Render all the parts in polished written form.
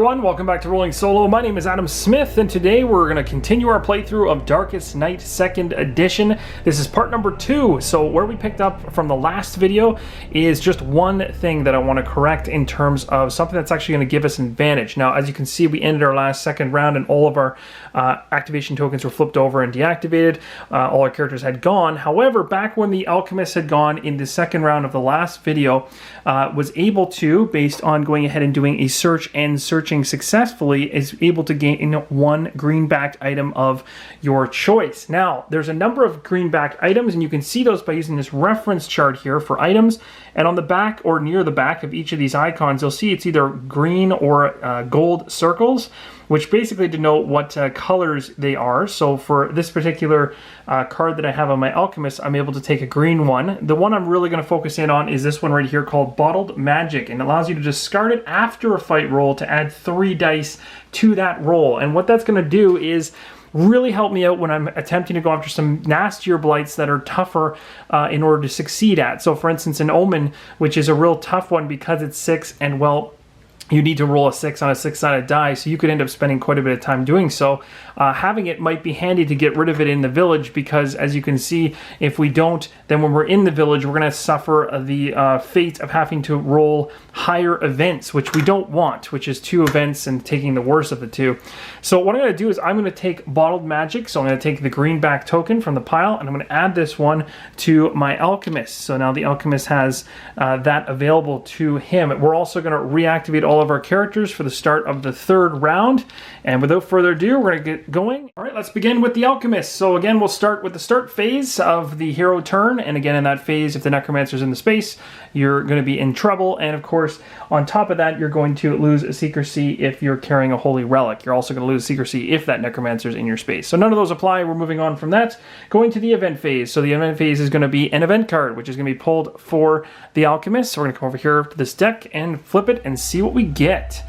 everyone, welcome back to Rolling Solo. My name is Adam Smith, and today we're going to continue our playthrough of Darkest Night 2nd Edition. This is part number 2, so where we picked up from the last video is just one thing that I want to correct in terms of something that's actually going to give us an advantage. Now, as you can see, we ended our last second round and all of our activation tokens were flipped over and deactivated. All our characters had gone. However, back when the Alchemist had gone in the second round of the last video, was able to, based on going ahead and doing a search and searching successfully, is able to gain one green-backed item of your choice. Now, there's a number of green-backed items, and you can see those by using this reference chart here for items. And on the back or near the back of each of these icons, you'll see it's either green or gold circles, which basically denote what colors they are. So for this particular card that I have on my Alchemist, I'm able to take a green one. The one I'm really going to focus in on is this one right here called Bottled Magic, and it allows you to discard it after a fight roll to add 3 dice to that roll. And what that's going to do is really help me out when I'm attempting to go after some nastier blights that are tougher in order to succeed at. So for instance, an omen, which is a real tough one because it's 6 and, well, you need to roll a 6 on a 6-sided die, so you could end up spending quite a bit of time doing so. Having it might be handy to get rid of it in the village because, as you can see, if we don't, then when we're in the village, we're going to suffer the fate of having to roll higher events, which we don't want, which is 2 events and taking the worst of the 2. So what I'm going to do is I'm going to take Bottled Magic, so I'm going to take the greenback token from the pile, and I'm going to add this one to my Alchemist. So now the Alchemist has that available to him. We're also going to reactivate all of our characters for the start of the 3rd round, and without further ado, we're going to get going. All right, let's begin with the Alchemist. So again, we'll start with the start phase of the hero turn, and again in that phase, if the Necromancer's in the space, you're going to be in trouble, and of course, on top of that, you're going to lose a secrecy if you're carrying a holy relic. You're also going to lose secrecy if that Necromancer's in your space. So none of those apply. We're moving on from that, going to the event phase. So the event phase is going to be an event card, which is going to be pulled for the Alchemist. So we're going to come over here to this deck and flip it and see what we get.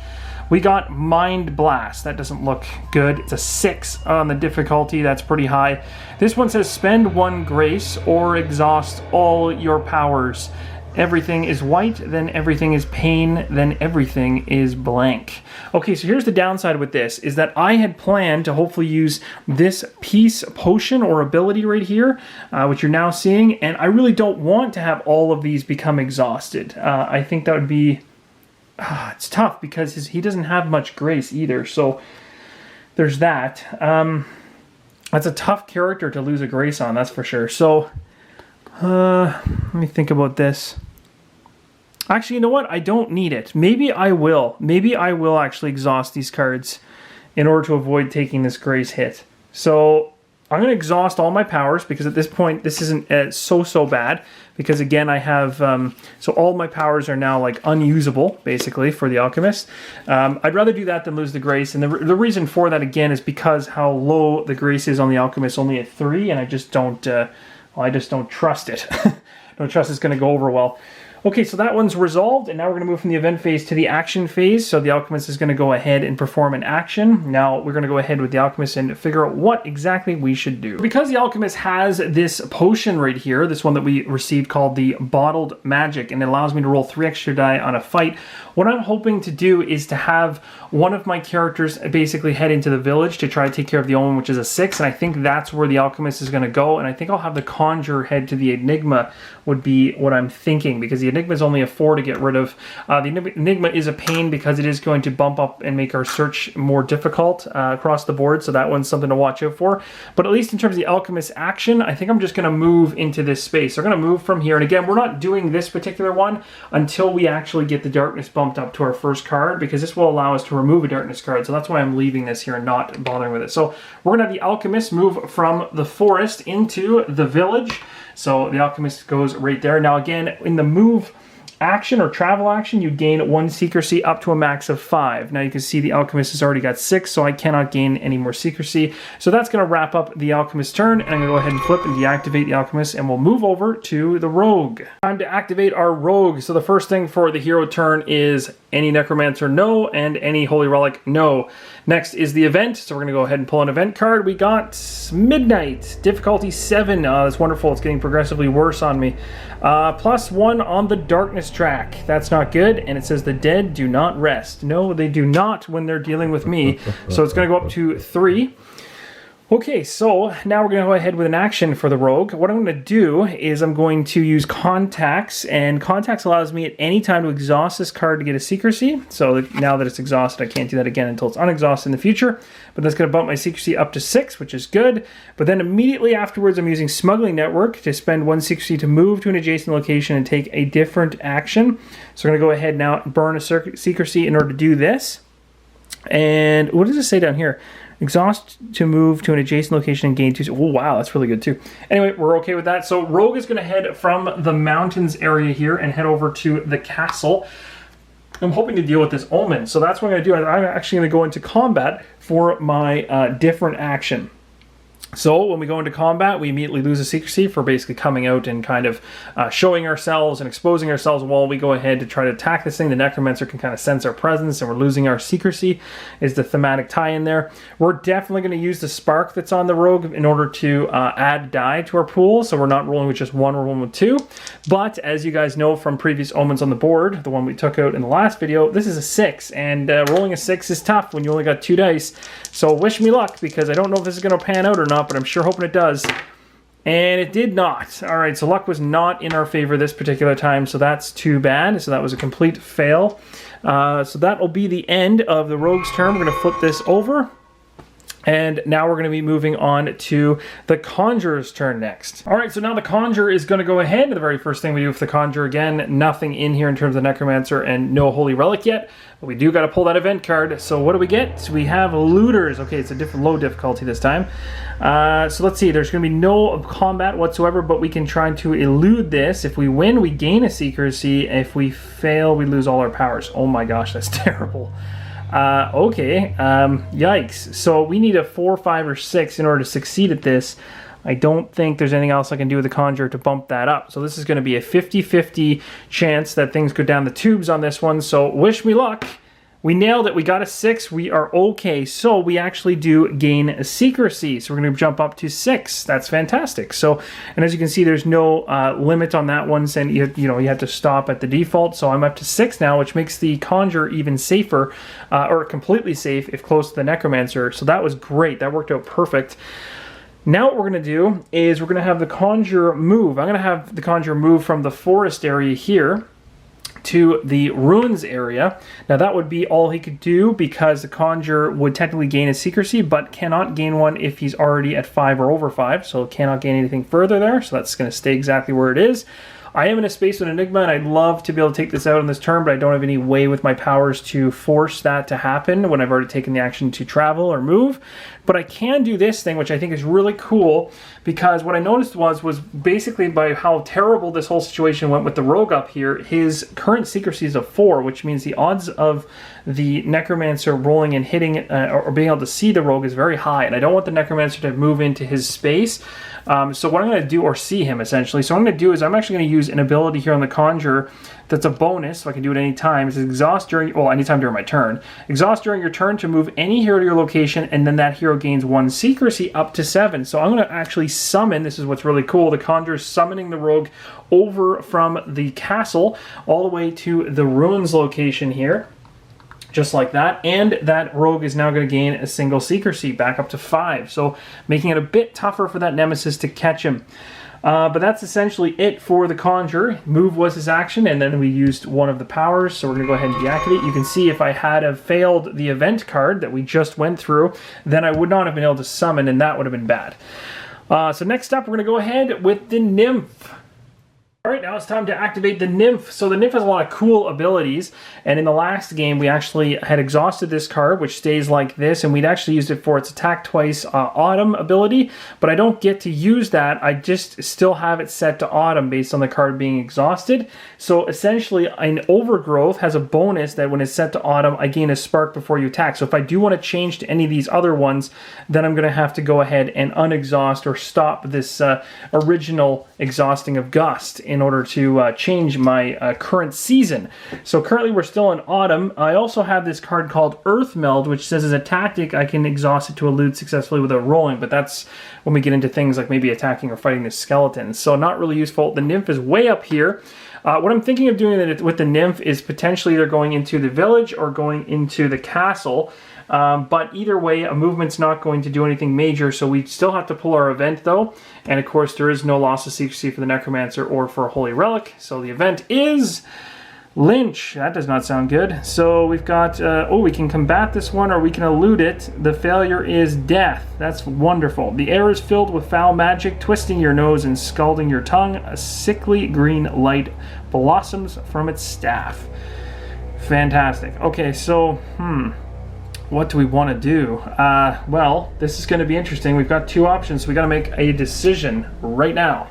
We got Mind Blast. That doesn't look good. It's a 6 on the difficulty. That's pretty high. This one says spend 1 grace or exhaust all your powers. Everything is white, then everything is pain, then everything is blank. Okay, so here's the downside with this, is that I had planned to hopefully use this peace potion or ability right here, which you're now seeing, and I really don't want to have all of these become exhausted. I think that would be... it's tough because he doesn't have much grace either, so there's that. That's a tough character to lose a grace on, that's for sure. So, let me think about this. Actually, you know what? I don't need it. Maybe I will. Maybe I will actually exhaust these cards in order to avoid taking this grace hit. So I'm going to exhaust all my powers because at this point this isn't so bad because again I have so all my powers are now like unusable basically for the Alchemist. I'd rather do that than lose the grace, and the reason for that again is because how low the grace is on the Alchemist, only at 3, and I just don't I just don't trust it. Don't trust it's going to go over well. Okay, so that one's resolved, and now we're going to move from the event phase to the action phase. So the Alchemist is going to go ahead and perform an action. Now we're going to go ahead with the Alchemist and figure out what exactly we should do. Because the Alchemist has this potion right here, this one that we received called the Bottled Magic, and it allows me to roll 3 extra die on a fight, what I'm hoping to do is to have one of my characters basically head into the village to try to take care of the omen, which is a 6, and I think that's where the Alchemist is going to go, and I think I'll have the Conjurer head to the enigma would be what I'm thinking, because the enigma is only a 4 to get rid of. The enigma is a pain because it is going to bump up and make our search more difficult across the board, so that one's something to watch out for. But at least in terms of the Alchemist action, I think I'm just going to move into this space. So we're going to move from here, and again, we're not doing this particular one until we actually get the darkness bumped up to our first card, because this will allow us to remove a darkness card, so that's why I'm leaving this here and not bothering with it. So we're going to have the Alchemist move from the forest into the village. So the Alchemist goes right there. Now again, in the move action or travel action, you gain 1 secrecy up to a max of 5. Now you can see the Alchemist has already got 6, so I cannot gain any more secrecy. So that's going to wrap up the Alchemist turn, and I'm going to go ahead and flip and deactivate the Alchemist, and we'll move over to the Rogue. Time to activate our Rogue. So the first thing for the hero turn is any Necromancer, no, and any Holy Relic, no. Next is the event, so we're going to go ahead and pull an event card. We got Midnight, difficulty 7. That's wonderful. It's getting progressively worse on me. +1 on the Darkness track. That's not good. And it says the dead do not rest. No, they do not when they're dealing with me. So it's going to go up to 3. Okay, so now we're going to go ahead with an action for the rogue. What I'm going to do is I'm going to use contacts, and contacts allows me at any time to exhaust this card to get a secrecy. So now that it's exhausted, I can't do that again until it's unexhausted in the future. But that's going to bump my secrecy up to 6, which is good. But then immediately afterwards, I'm using Smuggling Network to spend 1 secrecy to move to an adjacent location and take a different action. So we're going to go ahead now and burn a secrecy in order to do this. And what does it say down here? Exhaust to move to an adjacent location and gain 2. Oh, wow, that's really good too. Anyway, we're okay with that. So Rogue is going to head from the mountains area here and head over to the castle. I'm hoping to deal with this omen. So that's what I'm going to do. I'm actually going to go into combat for my different action. So when we go into combat, we immediately lose a secrecy for basically coming out and kind of showing ourselves and exposing ourselves while we go ahead to try to attack this thing. The Necromancer can kind of sense our presence and we're losing our secrecy is the thematic tie-in there. We're definitely going to use the spark that's on the rogue in order to add die to our pool. So we're not rolling with just 1, we're rolling with 2. But as you guys know from previous omens on the board, the one we took out in the last video, this is a 6. And rolling a 6 is tough when you only got 2 dice. So wish me luck because I don't know if this is going to pan out or not, but I'm sure hoping it does. And it did not. All right, so luck was not in our favor this particular time, so that's too bad. So that was a complete fail. So that will be the end of the rogue's turn. We're going to flip this over. And now we're going to be moving on to the Conjurer's turn next. All right, so now the Conjurer is going to go ahead. The very first thing we do with the Conjurer, again, nothing in here in terms of Necromancer and no Holy Relic yet. But we do got to pull that event card. So what do we get? So we have Looters. Okay, it's a different low difficulty this time. So let's see. There's going to be no combat whatsoever, but we can try to elude this. If we win, we gain a secrecy. If we fail, we lose all our powers. Oh my gosh, that's terrible. Okay, yikes. So we need a 4, 5, or 6 in order to succeed at this. I don't think there's anything else I can do with the Conjurer to bump that up. So this is going to be a 50-50 chance that things go down the tubes on this one. So wish me luck. We nailed it. We got a 6. We are okay. So we actually do gain a secrecy. So we're going to jump up to 6. That's fantastic. So, and as you can see, there's no limit on that one. Saying you have to stop at the default. So I'm up to 6 now, which makes the Conjurer even safer, or completely safe if close to the Necromancer. So that was great. That worked out perfect. Now what we're going to do is we're going to have the Conjurer move. I'm going to have the Conjurer move from the forest area here to the ruins area. Now that would be all he could do because the Conjurer would technically gain a secrecy but cannot gain one if he's already at 5 or over 5, so cannot gain anything further there, so that's going to stay exactly where it is. I am in a space with Enigma and I'd love to be able to take this out on this turn, but I don't have any way with my powers to force that to happen when I've already taken the action to travel or move. But I can do this thing, which I think is really cool, because what I noticed was basically by how terrible this whole situation went with the rogue up here, his current secrecy is a 4, which means the odds of the Necromancer rolling and hitting or being able to see the rogue is very high, and I don't want the Necromancer to move into his space. So what I'm going to do, or see him essentially, so what I'm going to do is I'm actually going to use an ability here on the Conjurer that's a bonus, so I can do it any time. It's exhaust during, well, anytime during my turn. Exhaust during your turn to move any hero to your location, and then that hero gains 1 secrecy up to 7. So I'm going to actually summon, this is what's really cool, the Conjurer summoning the rogue over from the castle all the way to the ruins location here. Just like that, and that rogue is now going to gain a single secrecy back up to 5, so making it a bit tougher for that nemesis to catch him. But that's essentially it for the Conjurer. Move was his action, and then we used one of the powers, so we're going to go ahead and deactivate. You can see if I had have failed the event card that we just went through, then I would not have been able to summon, and that would have been bad. So next up, we're going to go ahead with the Nymph. Alright, now it's time to activate the Nymph. So the Nymph has a lot of cool abilities, and in the last game we actually had exhausted this card, which stays like this, and we'd actually used it for its attack twice autumn ability, but I don't get to use that. I just still have it set to autumn based on the card being exhausted. So essentially an overgrowth has a bonus that when it's set to autumn I gain a spark before you attack. So if I do want to change to any of these other ones, then I'm going to have to go ahead and unexhaust or stop this original exhausting of Gust in order to change my current season. So currently we're still in autumn. I also have this card called Earth Meld, which says as a tactic I can exhaust it to elude successfully without rolling, but that's when we get into things like maybe attacking or fighting the skeletons. So not really useful. The Nymph is way up here. What I'm thinking of doing with the Nymph is potentially either going into the village or going into the castle. But either way, a movement's not going to do anything major, so we still have to pull our event though. And of course, there is no loss of secrecy for the Necromancer or for a Holy Relic. So the event is Lynch. That does not sound good. So we've got, we can combat this one or we can elude it. The failure is death. That's wonderful. The air is filled with foul magic, twisting your nose and scalding your tongue. A sickly green light blossoms from its staff. Fantastic. Okay, so, what do we want to do? Well, this is going to be interesting. We've got two options. So we got to make a decision right now.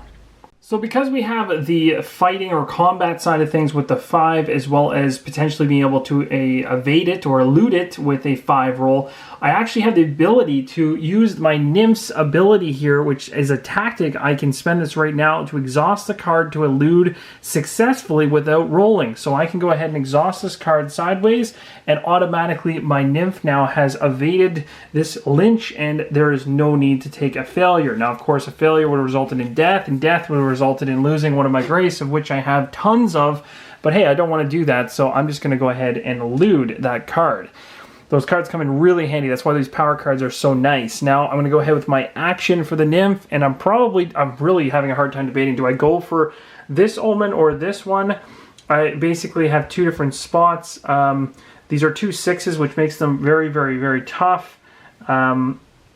So because we have the fighting or combat side of things with the 5, as well as potentially being able to evade it or elude it with a 5 roll, I actually have the ability to use my Nymph's ability here, which is a tactic. I can spend this right now to exhaust the card to elude successfully without rolling. So I can go ahead and exhaust this card sideways, and automatically my Nymph now has evaded this Lynch, and there is no need to take a failure. Now, of course, a failure would have resulted in death, and death would have resulted in losing one of my grace, of which I have tons of. But hey, I don't want to do that, so I'm just going to go ahead and elude that card. Those cards come in really handy. That's why these power cards are so nice. Now I'm going to go ahead with my action for the Nymph, and I'm really having a hard time debating. Do I go for this omen or this one? I basically have two different spots. These are 2 6s, which makes them very, very, very tough.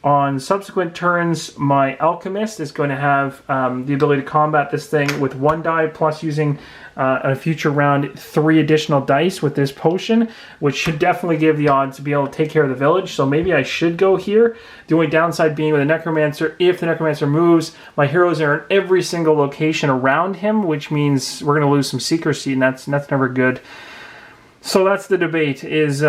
On subsequent turns, my Alchemist is going to have the ability to combat this thing with 1 die, plus using a future round 3 additional dice with this potion, which should definitely give the odds to be able to take care of the village. So maybe I should go here. The only downside being with the Necromancer, if the Necromancer moves, my heroes are in every single location around him, which means we're going to lose some secrecy, and that's never good. So that's the debate, is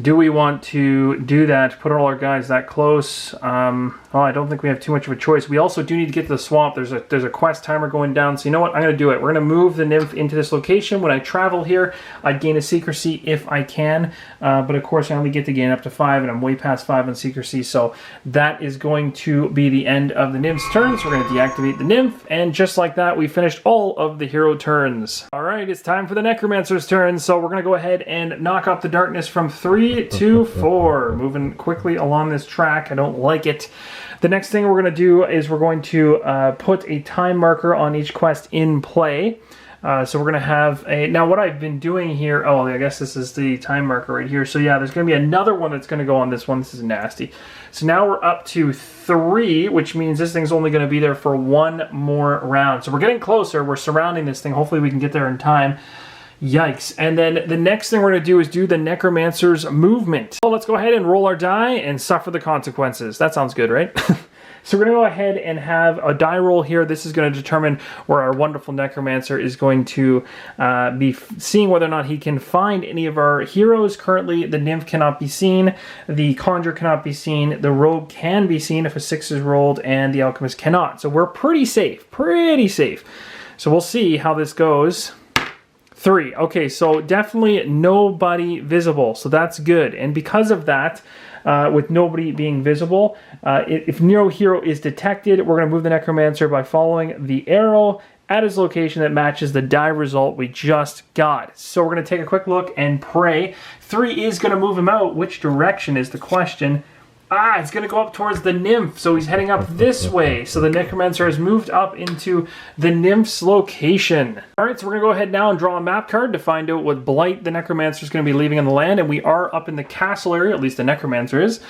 do we want to do that, put all our guys that close? Well, I don't think we have too much of a choice. We also do need to get to the swamp. There's a quest timer going down, so you know what? I'm going to do it. We're going to move the Nymph into this location. When I travel here, I gain a secrecy if I can, but of course I only get to gain up to 5, and I'm way past 5 on secrecy, so that is going to be the end of the Nymph's turn. So we're going to deactivate the Nymph, and just like that, we finished all of the hero turns. All right, it's time for the Necromancer's turn, so we're going to go ahead and knock off the darkness from 3 to 4. Moving quickly along this track. I don't like it. The next thing we're going to do is we're going to put a time marker on each quest in play. So we're going to have a... Now what I've been doing here... Oh, I guess this is the time marker right here. So yeah, there's going to be another one that's going to go on this one. This is nasty. So now we're up to 3, which means this thing's only going to be there for 1 more round. So we're getting closer. We're surrounding this thing. Hopefully we can get there in time. Yikes. And then the next thing we're going to do is do the Necromancer's movement. So let's go ahead and roll our die and suffer the consequences. That sounds good, right? So we're going to go ahead and have a die roll here. This is going to determine where our wonderful Necromancer is going to be seeing whether or not he can find any of our heroes. Currently, the Nymph cannot be seen. The Conjurer cannot be seen. The Rogue can be seen if a 6 is rolled, and the Alchemist cannot. So we're pretty safe. Pretty safe. So we'll see how this goes. 3. Okay, so definitely nobody visible, so that's good. And because of that, with nobody being visible, if no hero is detected, we're going to move the Necromancer by following the arrow at his location that matches the die result we just got. So we're going to take a quick look and pray. 3 is going to move him out. Which direction is the question? Ah, it's going to go up towards the Nymph, so he's heading up this way. So the Necromancer has moved up into the Nymph's location. All right, so we're going to go ahead now and draw a map card to find out what blight the Necromancer is going to be leaving on the land, and we are up in the castle area, at least the Necromancer is.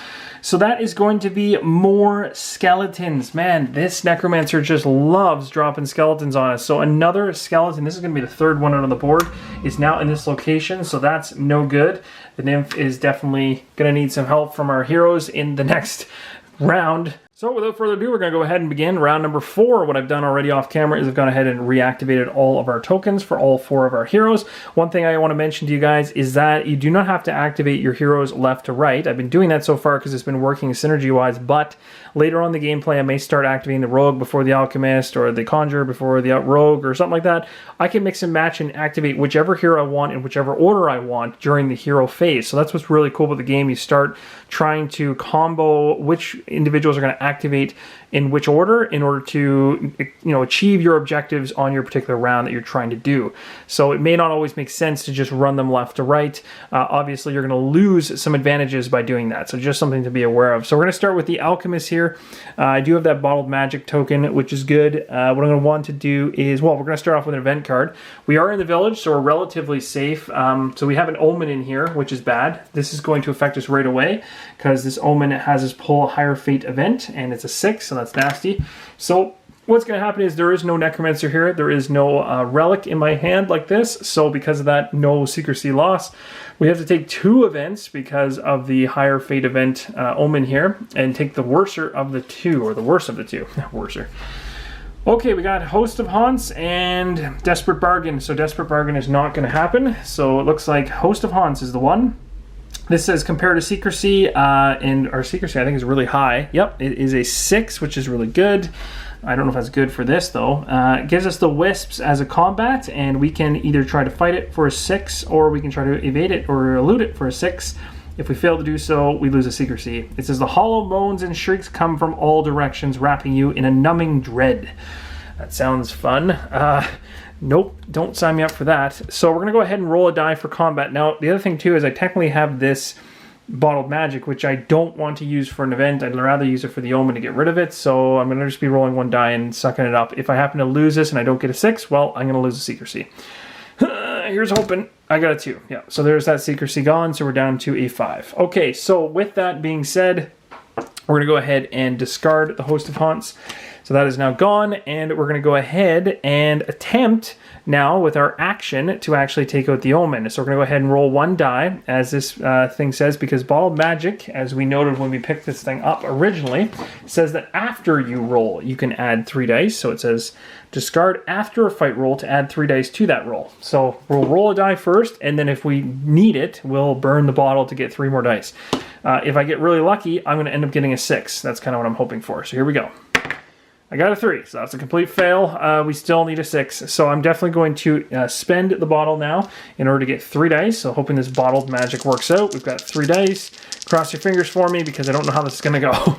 So that is going to be more skeletons. Man, this Necromancer just loves dropping skeletons on us. So another skeleton, this is going to be the 3rd one on the board, is now in this location, so that's no good. The Nymph is definitely going to need some help from our heroes in the next round. So without further ado, we're going to go ahead and begin round number 4. What I've done already off camera is I've gone ahead and reactivated all of our tokens for all 4 of our heroes. One thing I want to mention to you guys is that you do not have to activate your heroes left to right. I've been doing that so far because it's been working synergy-wise, but later on in the gameplay I may start activating the Rogue before the Alchemist, or the Conjurer before the Rogue, or something like that. I can mix and match and activate whichever hero I want in whichever order I want during the hero phase. So that's what's really cool about the game. You start trying to combo which individuals are going to activate in which order in order to, you know, achieve your objectives on your particular round that you're trying to do. So it may not always make sense to just run them left to right. Obviously, you're going to lose some advantages by doing that. So just something to be aware of. So we're going to start with the Alchemist here. I do have that bottled magic token, which is good. What I'm going to want to do is, well, we're going to start off with an event card. We are in the village, so we're relatively safe. So we have an omen in here, which is bad. This is going to affect us right away because this omen has us pull a higher fate event, and it's a 6, so that's nasty. So what's going to happen is there is no Necromancer here. There is no relic in my hand like this. So because of that, no secrecy loss. We have to take 2 events because of the higher fate event omen here, and take the worser of the 2, or the worst of the 2. Worser. Okay, we got Host of Haunts and Desperate Bargain. So Desperate Bargain is not going to happen. So it looks like Host of Haunts is the one. This says compare to secrecy, and our secrecy I think is really high. Yep, it is a 6, which is really good. I don't know if that's good for this though. It gives us the wisps as a combat, and we can either try to fight it for a 6, or we can try to evade it or elude it for a 6. If we fail to do so, we lose a secrecy. It says the hollow moans and shrieks come from all directions, wrapping you in a numbing dread. That sounds fun. Nope, don't sign me up for that. So we're going to go ahead and roll a die for combat. Now, the other thing too is I technically have this bottled magic, which I don't want to use for an event. I'd rather use it for the omen to get rid of it. So I'm going to just be rolling one die and sucking it up. If I happen to lose this and I don't get a 6, well, I'm going to lose a secrecy. Here's hoping. I got a 2. Yeah, so there's that secrecy gone. So we're down to a 5. Okay, so with that being said, we're going to go ahead and discard the Host of Haunts. So that is now gone, and we're going to go ahead and attempt now with our action to actually take out the omen. So we're going to go ahead and roll one die, as this thing says, because bottled magic, as we noted when we picked this thing up originally, says that after you roll, you can add 3 dice. So it says discard after a fight roll to add 3 dice to that roll. So we'll roll a die first, and then if we need it, we'll burn the bottle to get 3 more dice. If I get really lucky, I'm going to end up getting a 6. That's kind of what I'm hoping for. So here we go. I got a 3, so that's a complete fail. We still need a 6, so I'm definitely going to spend the bottle now in order to get 3 dice. So hoping this bottled magic works out. We've got 3 dice. Cross your fingers for me because I don't know how this is going to go.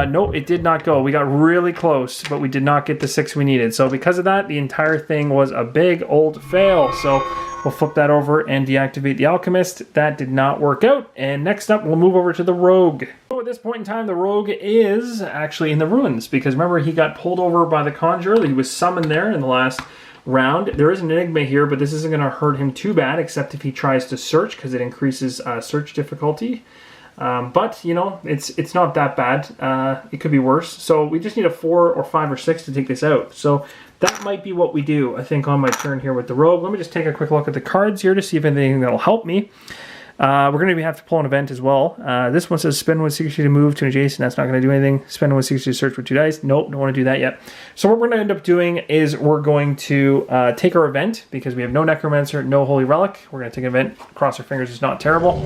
No, it did not go. We got really close, but we did not get the 6 we needed. So because of that, the entire thing was a big old fail. So we'll flip that over and deactivate the Alchemist. That did not work out. And next up, we'll move over to the Rogue. So at this point in time, the Rogue is actually in the ruins, because remember, he got pulled over by the Conjurer. He was summoned there in the last round. There is an enigma here, but this isn't going to hurt him too bad, except if he tries to search, because it increases search difficulty. But, you know, it's not that bad. It could be worse. So we just need a 4 or 5 or 6 to take this out. So that might be what we do, I think, on my turn here with the Rogue. Let me just take a quick look at the cards here to see if anything that'll help me. We're going to have to pull an event as well. This one says spend 1 secrecy to move to an adjacent. That's not going to do anything. Spend 1 secrecy to search with 2 dice. Nope, don't want to do that yet. So what we're going to end up doing is we're going to take our event, because we have no Necromancer, no Holy Relic. We're going to take an event. Cross our fingers, it's not terrible.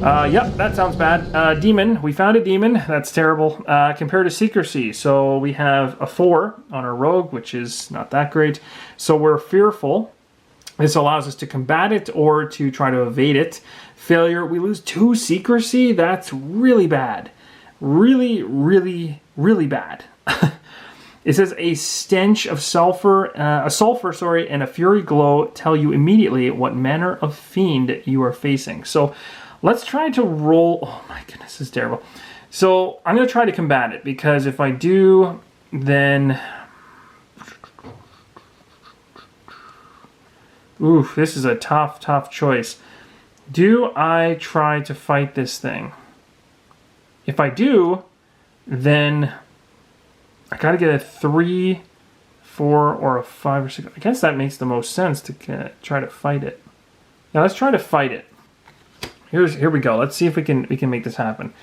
Yep, that sounds bad. Demon, we found a demon. That's terrible. Compared to secrecy, so we have a 4 on our Rogue, which is not that great. So we're fearful. This allows us to combat it or to try to evade it. Failure, we lose 2 secrecy. That's really bad. Really, really, really bad. It says a stench of sulfur, and a fury glow tell you immediately what manner of fiend you are facing. So let's try to roll. Oh my goodness, this is terrible. So I'm going to try to combat it, because if I do, then oof, this is a tough choice. Do I try to fight this thing? If I do, then I gotta get a 3, 4, or a 5 or 6. I guess that makes the most sense to try to fight it. Now let's try to fight it. Here we go. Let's see if we can make this happen.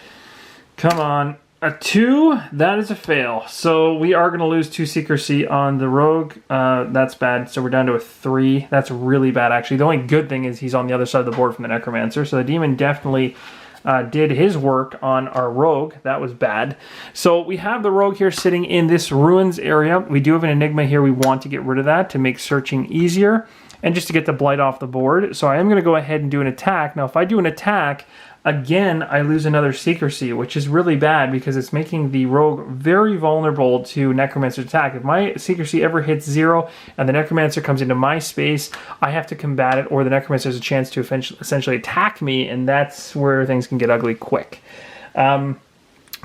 Come on. A 2, that is a fail. So we are going to lose 2 secrecy on the Rogue. That's bad. So we're down to a 3. That's really bad, actually. The only good thing is he's on the other side of the board from the Necromancer. So the Demon definitely did his work on our Rogue. That was bad. So we have the Rogue here sitting in this ruins area. We do have an enigma here. We want to get rid of that to make searching easier. and just to get the blight off the board. So I am going to go ahead and do an attack. Now if I do an attack, again, I lose another secrecy, which is really bad because it's making the rogue very vulnerable to Necromancer's attack. If my secrecy ever hits 0 and the Necromancer comes into my space, I have to combat it, or the Necromancer has a chance to essentially attack me, and that's where things can get ugly quick.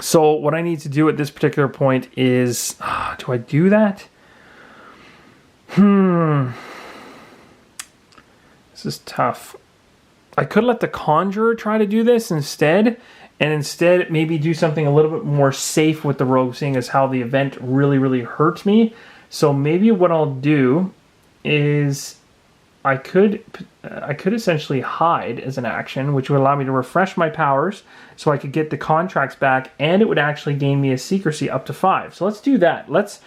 So what I need to do at this particular point is, do I do that? This is tough. I could let the Conjurer try to do this instead, and instead maybe do something a little bit more safe with the rogue, seeing as how the event really hurt me. So maybe what I'll do is I could essentially hide as an action, which would allow me to refresh my powers so I could get the contracts back, and it would actually gain me a secrecy up to 5. So let's do that. Let's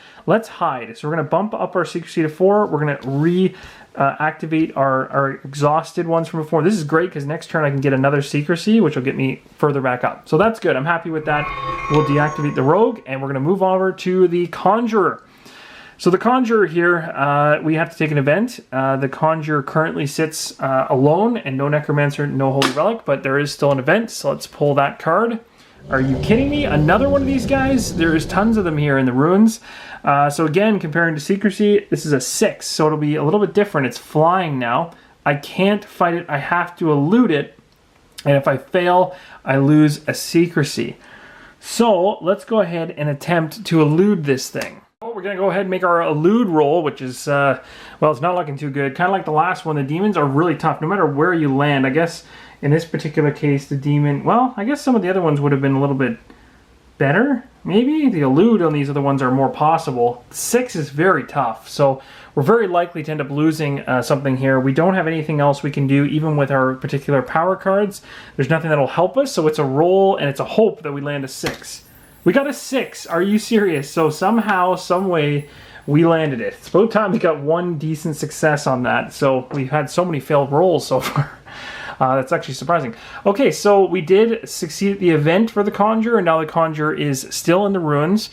hide. So we're going to bump up our secrecy to 4. We're going to activate our exhausted ones from before. This is great because next turn I can get another secrecy, which will get me further back up. So that's good. I'm happy with that. We'll deactivate the rogue, and we're going to move over to the Conjurer. So the Conjurer here, we have to take an event. The Conjurer currently sits alone, and no Necromancer, no Holy Relic, but there is still an event, so let's pull that card. Are you kidding me? Another one of these guys? There's tons of them here in the runes. So again, comparing to Secrecy, this is a 6, so it'll be a little bit different. It's flying now. I can't fight it. I have to elude it, and if I fail, I lose a Secrecy. So let's go ahead and attempt to elude this thing. We're going to go ahead and make our elude roll, which is, well, it's not looking too good. Kind of like the last one, the demons are really tough, no matter where you land. I guess in this particular case, the demon, well, I guess some of the other ones would have been a little bit better, maybe. The elude on these other ones are more possible. 6 is very tough, so we're very likely to end up losing something here. We don't have anything else we can do, even with our particular power cards. There's nothing that'll help us, so it's a roll, and it's a hope that we land a 6. We got a 6. Are you serious? So somehow, some way, we landed it. It's about time we got one decent success on that. So we've had so many failed rolls so far. That's actually surprising. Okay, so we did succeed at the event for the Conjurer, and now the Conjurer is still in the ruins.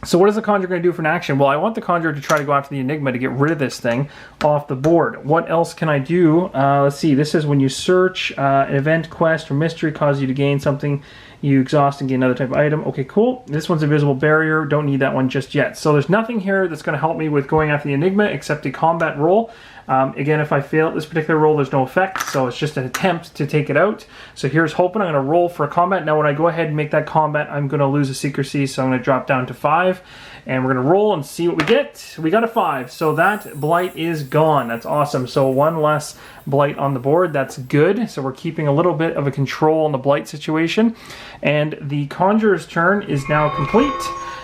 So what is the Conjurer going to do for an action? Well, I want the Conjurer to try to go after the Enigma to get rid of this thing off the board. What else can I do? Let's see. This is when you search an event, quest, or mystery causes you to gain something. You exhaust and gain another type of item. Okay, cool. This one's Invisible Barrier. Don't need that one just yet. So there's nothing here that's going to help me with going after the Enigma except a combat roll. Again, if I fail at this particular roll, there's no effect, so it's just an attempt to take it out. So here's hoping. I'm going to roll for a combat. Now when I go ahead and make that combat, I'm going to lose a secrecy, so I'm going to drop down to 5. And we're going to roll and see what we get. We got a 5, so that blight is gone. That's awesome. So one less blight on the board. That's good. So we're keeping a little bit of a control on the blight situation. And the Conjurer's turn is now complete.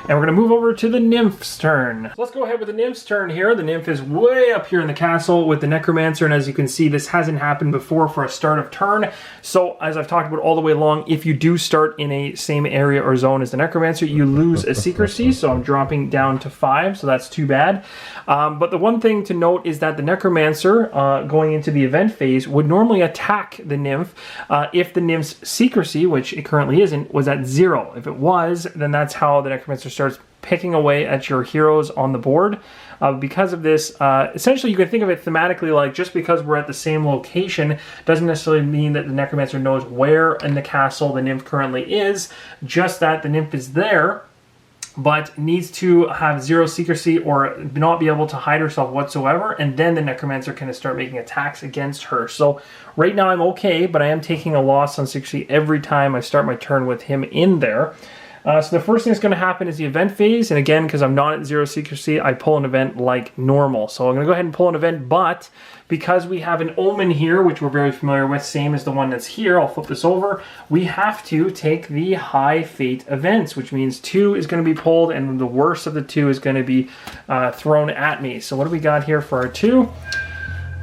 And we're going to move over to the Nymph's turn. So let's go ahead with the Nymph's turn here. The Nymph is way up here in the castle with the Necromancer, and as you can see, this hasn't happened before for a start of turn. So as I've talked about all the way along, if you do start in a same area or zone as the Necromancer, you lose a secrecy, so I'm dropping down to 5, so that's too bad. But the one thing to note is that the Necromancer, going into the event phase, would normally attack the Nymph if the Nymph's secrecy, which it currently isn't, was at 0. If it was, then that's how the Necromancer starts picking away at your heroes on the board. Because of this, essentially you can think of it thematically like just because we're at the same location doesn't necessarily mean that the Necromancer knows where in the castle the Nymph currently is, just that the Nymph is there, but needs to have 0 secrecy or not be able to hide herself whatsoever, and then the Necromancer can start making attacks against her. So right now I'm okay, but I am taking a loss on secrecy every time I start my turn with him in there. So the first thing that's going to happen is the event phase, and again, because I'm not at 0 secrecy, I pull an event like normal. So I'm going to go ahead and pull an event, but because we have an omen here, which we're very familiar with, same as the one that's here, I'll flip this over, we have to take the high fate events, which means 2 is going to be pulled, and the worst of the 2 is going to be thrown at me. So what do we got here for our 2?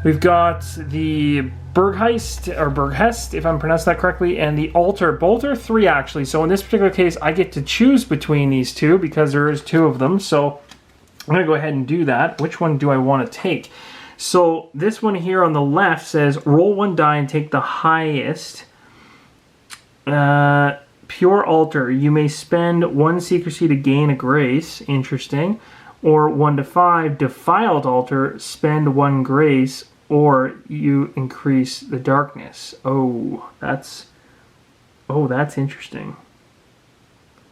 We've got the Bergheist, or Berghest, if I'm pronouncing that correctly, and the Altar. Both are 3, actually. So in this particular case, I get to choose between these 2 because there is 2 of them. So I'm going to go ahead and do that. Which one do I want to take? So this one here on the left says, roll 1 die and take the highest. Pure Altar. You may spend 1 secrecy to gain a grace. Interesting. or 1 to 5, defiled altar, spend 1 grace, or you increase the darkness. Oh, that's interesting.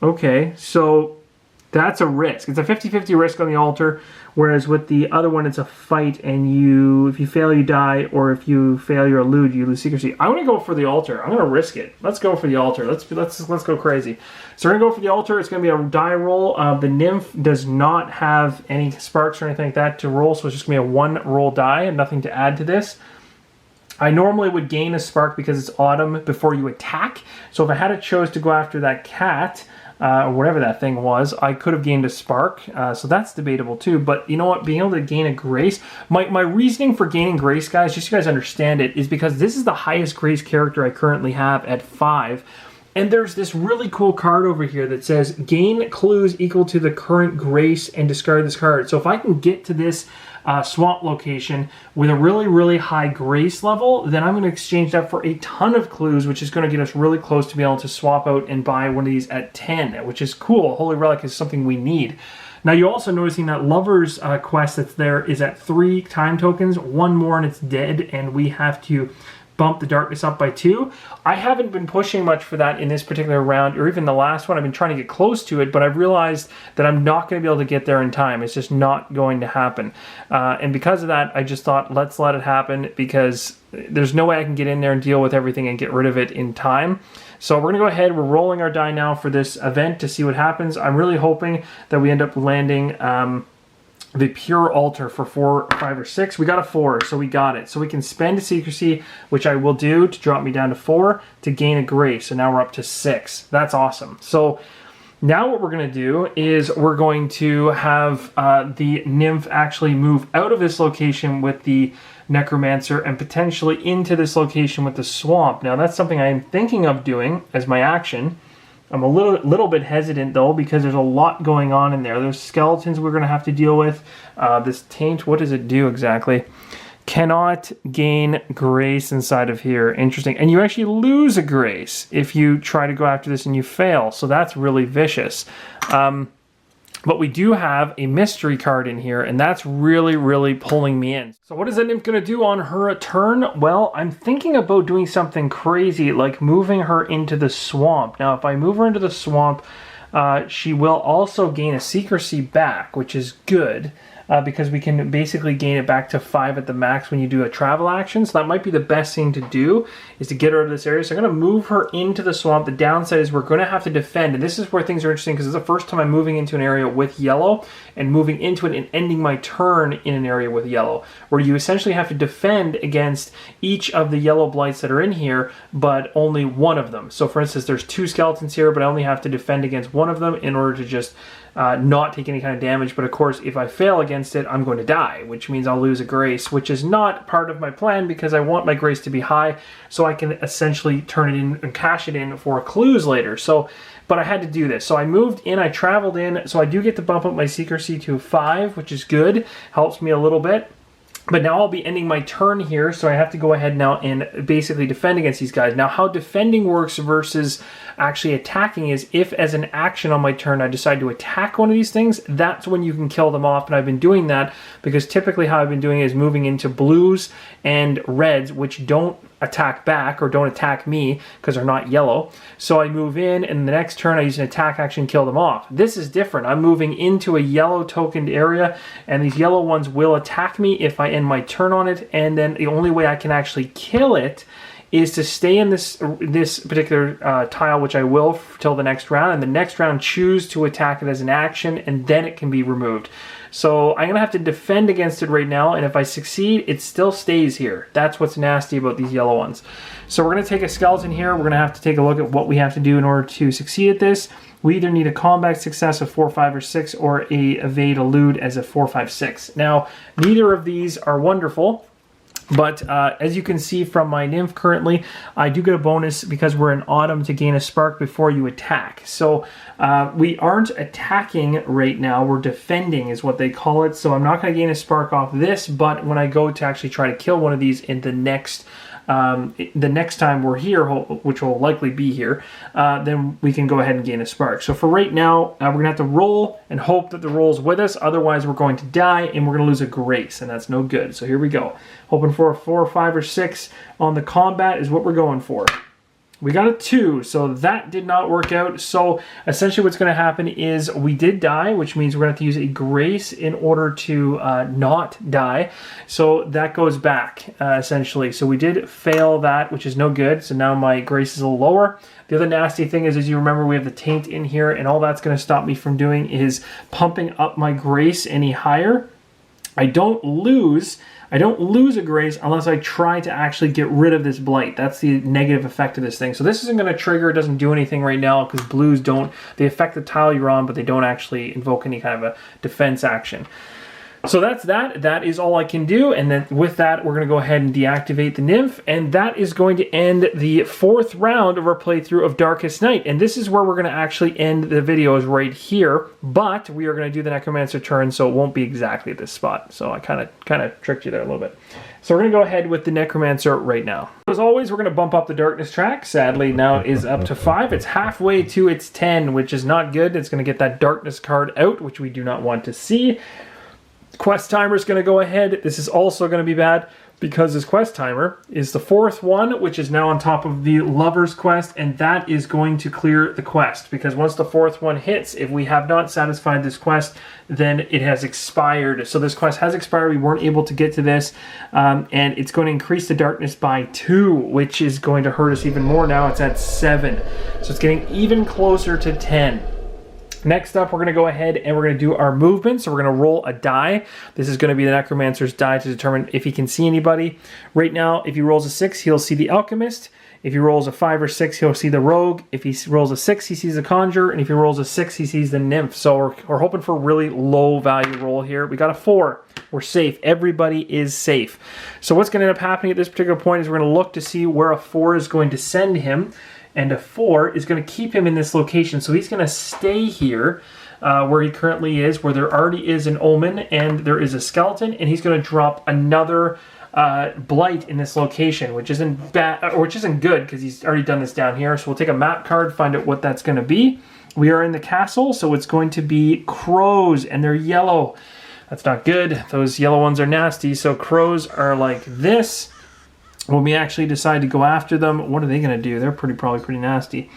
Okay, so that's a risk. It's a 50-50 risk on the altar, whereas with the other one, it's a fight, and if you fail, you die, or if you fail, you elude, you lose secrecy. I'm gonna go for the altar. I'm gonna risk it. Let's go for the altar. Let's go crazy. So we're gonna go for the altar. It's gonna be a die roll. The Nymph does not have any sparks or anything like that to roll, so it's just gonna be a 1 roll die and nothing to add to this. I normally would gain a spark because it's autumn before you attack. So if I had chose to go after that cat, or whatever that thing was, I could have gained a spark, so that's debatable too. But you know what, being able to gain a grace, my reasoning for gaining grace, guys, just so you guys understand it, is because this is the highest grace character I currently have at 5. And there's this really cool card over here that says gain clues equal to the current grace and discard this card. So if I can get to this swamp location with a really high grace level, then I'm going to exchange that for a ton of clues, which is going to get us really close to be able to swap out and buy one of these at 10, which is cool. Holy Relic is something we need. Now you're also noticing that Lover's quest that's there is at 3 time tokens, 1 more and it's dead, and we have to bump the darkness up by 2. I haven't been pushing much for that in this particular round, or even the last one. I've been trying to get close to it, but I've realized that I'm not going to be able to get there in time. It's just not going to happen. And because of that, I just thought, let's let it happen, because there's no way I can get in there and deal with everything and get rid of it in time. So we're going to go ahead. We're rolling our die now for this event to see what happens. I'm really hoping that we end up landing the pure altar for 4, 5, or 6. We got a 4, so we got it. So we can spend a secrecy, which I will do to drop me down to 4 to gain a grace. So now we're up to 6. That's awesome. So now what we're going to do is we're going to have the Nymph actually move out of this location with the Necromancer and potentially into this location with the swamp. Now that's something I am thinking of doing as my action. I'm a little bit hesitant though, because there's a lot going on in there. There's skeletons we're going to have to deal with. This taint, what does it do exactly? Cannot gain grace inside of here. Interesting. And you actually lose a grace if you try to go after this and you fail. So that's really vicious. But we do have a mystery card in here, and that's really pulling me in. So what is that Nymph going to do on her turn? Well, I'm thinking about doing something crazy, like moving her into the swamp. Now, if I move her into the swamp, she will also gain a secrecy back, which is good. Because we can basically gain it back to 5 at the max when you do a travel action. So that might be the best thing to do, is to get her out of this area. So I'm going to move her into the swamp. The downside is we're going to have to defend. And this is where things are interesting, because it's the first time I'm moving into an area with yellow and moving into it and ending my turn in an area with yellow, where you essentially have to defend against each of the yellow blights that are in here, but only one of them. So for instance, there's 2 skeletons here, but I only have to defend against one of them in order to just not take any kind of damage. But of course, if I fail against it, I'm going to die, which means I'll lose a grace, which is not part of my plan, because I want my grace to be high so I can essentially turn it in and cash it in for clues later. So, but I had to do this. So I moved in, I traveled in, so I do get to bump up my secrecy to 5, which is good, helps me a little bit. But now I'll be ending my turn here, so I have to go ahead now and basically defend against these guys. Now, how defending works versus actually attacking is, if as an action on my turn I decide to attack one of these things, that's when you can kill them off. And I've been doing that because typically how I've been doing it is moving into blues and reds, which don't attack back or don't attack me because they're not yellow. So I move in, and the next turn I use an attack action, kill them off. This is different. I'm moving into a yellow tokened area, and these yellow ones will attack me if I end my turn on it, and then the only way I can actually kill it is to stay in this particular tile, which I will till the next round, and the next round choose to attack it as an action, and then it can be removed. So I'm going to have to defend against it right now, and if I succeed, it still stays here. That's what's nasty about these yellow ones. So we're going to take a skeleton here. We're going to have to take a look at what we have to do in order to succeed at this. We either need a combat success of 4, 5, or 6, or a evade elude as a 4, 5, 6. Now, neither of these are wonderful. But as you can see from my Nymph currently, I do get a bonus because we're in autumn to gain a spark before you attack. So we aren't attacking right now, we're defending is what they call it. So I'm not going to gain a spark off this, but when I go to actually try to kill one of these in the next the next time we're here, which will likely be here, then we can go ahead and gain a spark. So for right now, we're going to have to roll and hope that the roll's with us. Otherwise, we're going to die and we're going to lose a grace, and that's no good. So here we go. Hoping for a 4, 5, or 6 on the combat is what we're going for. We got a 2, so that did not work out. So essentially what's going to happen is we did die, which means we're going to have to use a grace in order to not die. So that goes back, essentially. So we did fail that, which is no good. So now my grace is a little lower. The other nasty thing is, as you remember, we have the taint in here, and all that's going to stop me from doing is pumping up my grace any higher. I don't lose a grace unless I try to actually get rid of this blight. That's the negative effect of this thing. So this isn't going to trigger. It doesn't do anything right now because blues don't. They affect the tile you're on, but they don't actually invoke any kind of a defense action. So that's that. That is all I can do. And then with that, we're going to go ahead and deactivate the Nymph. And that is going to end the 4th round of our playthrough of Darkest Night. And this is where we're going to actually end the video, is right here. But we are going to do the Necromancer turn, so it won't be exactly at this spot. So I kind of tricked you there a little bit. So we're going to go ahead with the Necromancer right now. As always, we're going to bump up the darkness track. Sadly, now it is up to 5. It's halfway to its 10, which is not good. It's going to get that darkness card out, which we do not want to see. Quest timer is going to go ahead. This is also going to be bad because this quest timer is the 4th one, which is now on top of the Lover's quest, and that is going to clear the quest, because once the 4th one hits, if we have not satisfied this quest, then it has expired. So this quest has expired. We weren't able to get to this, and it's going to increase the darkness by 2, which is going to hurt us even more. Now it's at 7, so it's getting even closer to 10. Next up, we're going to go ahead and we're going to do our movement. So we're going to roll a die. This is going to be the Necromancer's die to determine if he can see anybody. Right now, if he rolls a 6, he'll see the Alchemist. If he rolls a 5 or 6, he'll see the Rogue. If he rolls a 6, he sees the Conjurer. And if he rolls a 6, he sees the Nymph. So we're hoping for a really low value roll here. We got a 4. We're safe. Everybody is safe. So what's going to end up happening at this particular point is we're going to look to see where a 4 is going to send him. And a 4 is going to keep him in this location. So he's going to stay here where he currently is, where there already is an omen and there is a skeleton. And he's going to drop another blight in this location, which isn't bad, or which isn't good because he's already done this down here. So we'll take a map card, find out what that's going to be. We are in the castle, so it's going to be crows, and they're yellow. That's not good. Those yellow ones are nasty. So crows are like this. When we actually decide to go after them, what are they going to do? They're probably pretty nasty.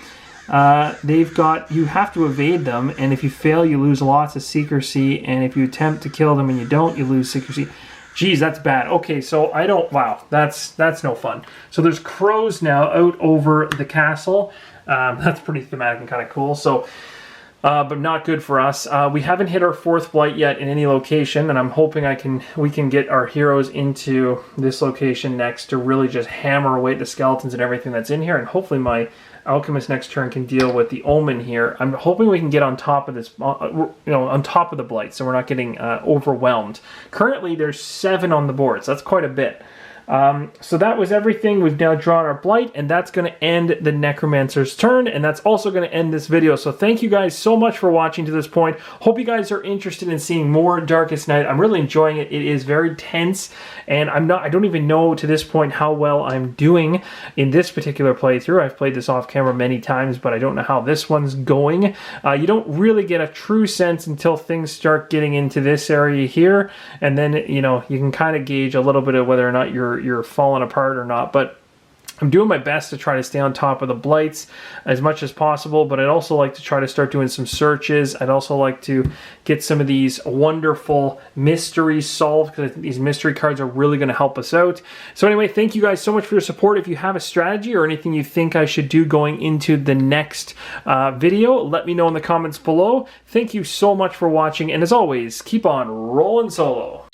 They've got, you have to evade them, and if you fail, you lose lots of secrecy, and if you attempt to kill them and you don't, you lose secrecy. Geez, that's bad. Okay, so I don't, wow, that's no fun. So there's crows now out over the castle. That's pretty thematic and kind of cool. So, but not good for us. We haven't hit our 4th blight yet in any location, and I'm hoping we can get our heroes into this location next to really just hammer away at the skeletons and everything that's in here, and hopefully my Alchemist next turn can deal with the omen here. I'm hoping we can get on top of this, on top of the blight, so we're not getting overwhelmed. Currently, there's 7 on the board, so that's quite a bit. So that was everything. We've now drawn our blight, and that's going to end the Necromancer's turn, and that's also going to end this video. So thank you guys so much for watching to this point. Hope you guys are interested in seeing more Darkest Night. I'm really enjoying it. It is very tense, and I don't even know to this point how well I'm doing in this particular playthrough. I've played this off camera many times, but I don't know how this one's going. You don't really get a true sense until things start getting into this area here, and then, you can kind of gauge a little bit of whether or not you're falling apart or not. But I'm doing my best to try to stay on top of the blights as much as possible, but I'd also like to try to start doing some searches. I'd also like to get some of these wonderful mysteries solved, because I think these mystery cards are really going to help us out. So anyway, thank you guys so much for your support. If you have a strategy or anything you think I should do going into the next video, let me know in the comments below. Thank you so much for watching, and as always, keep on rolling solo.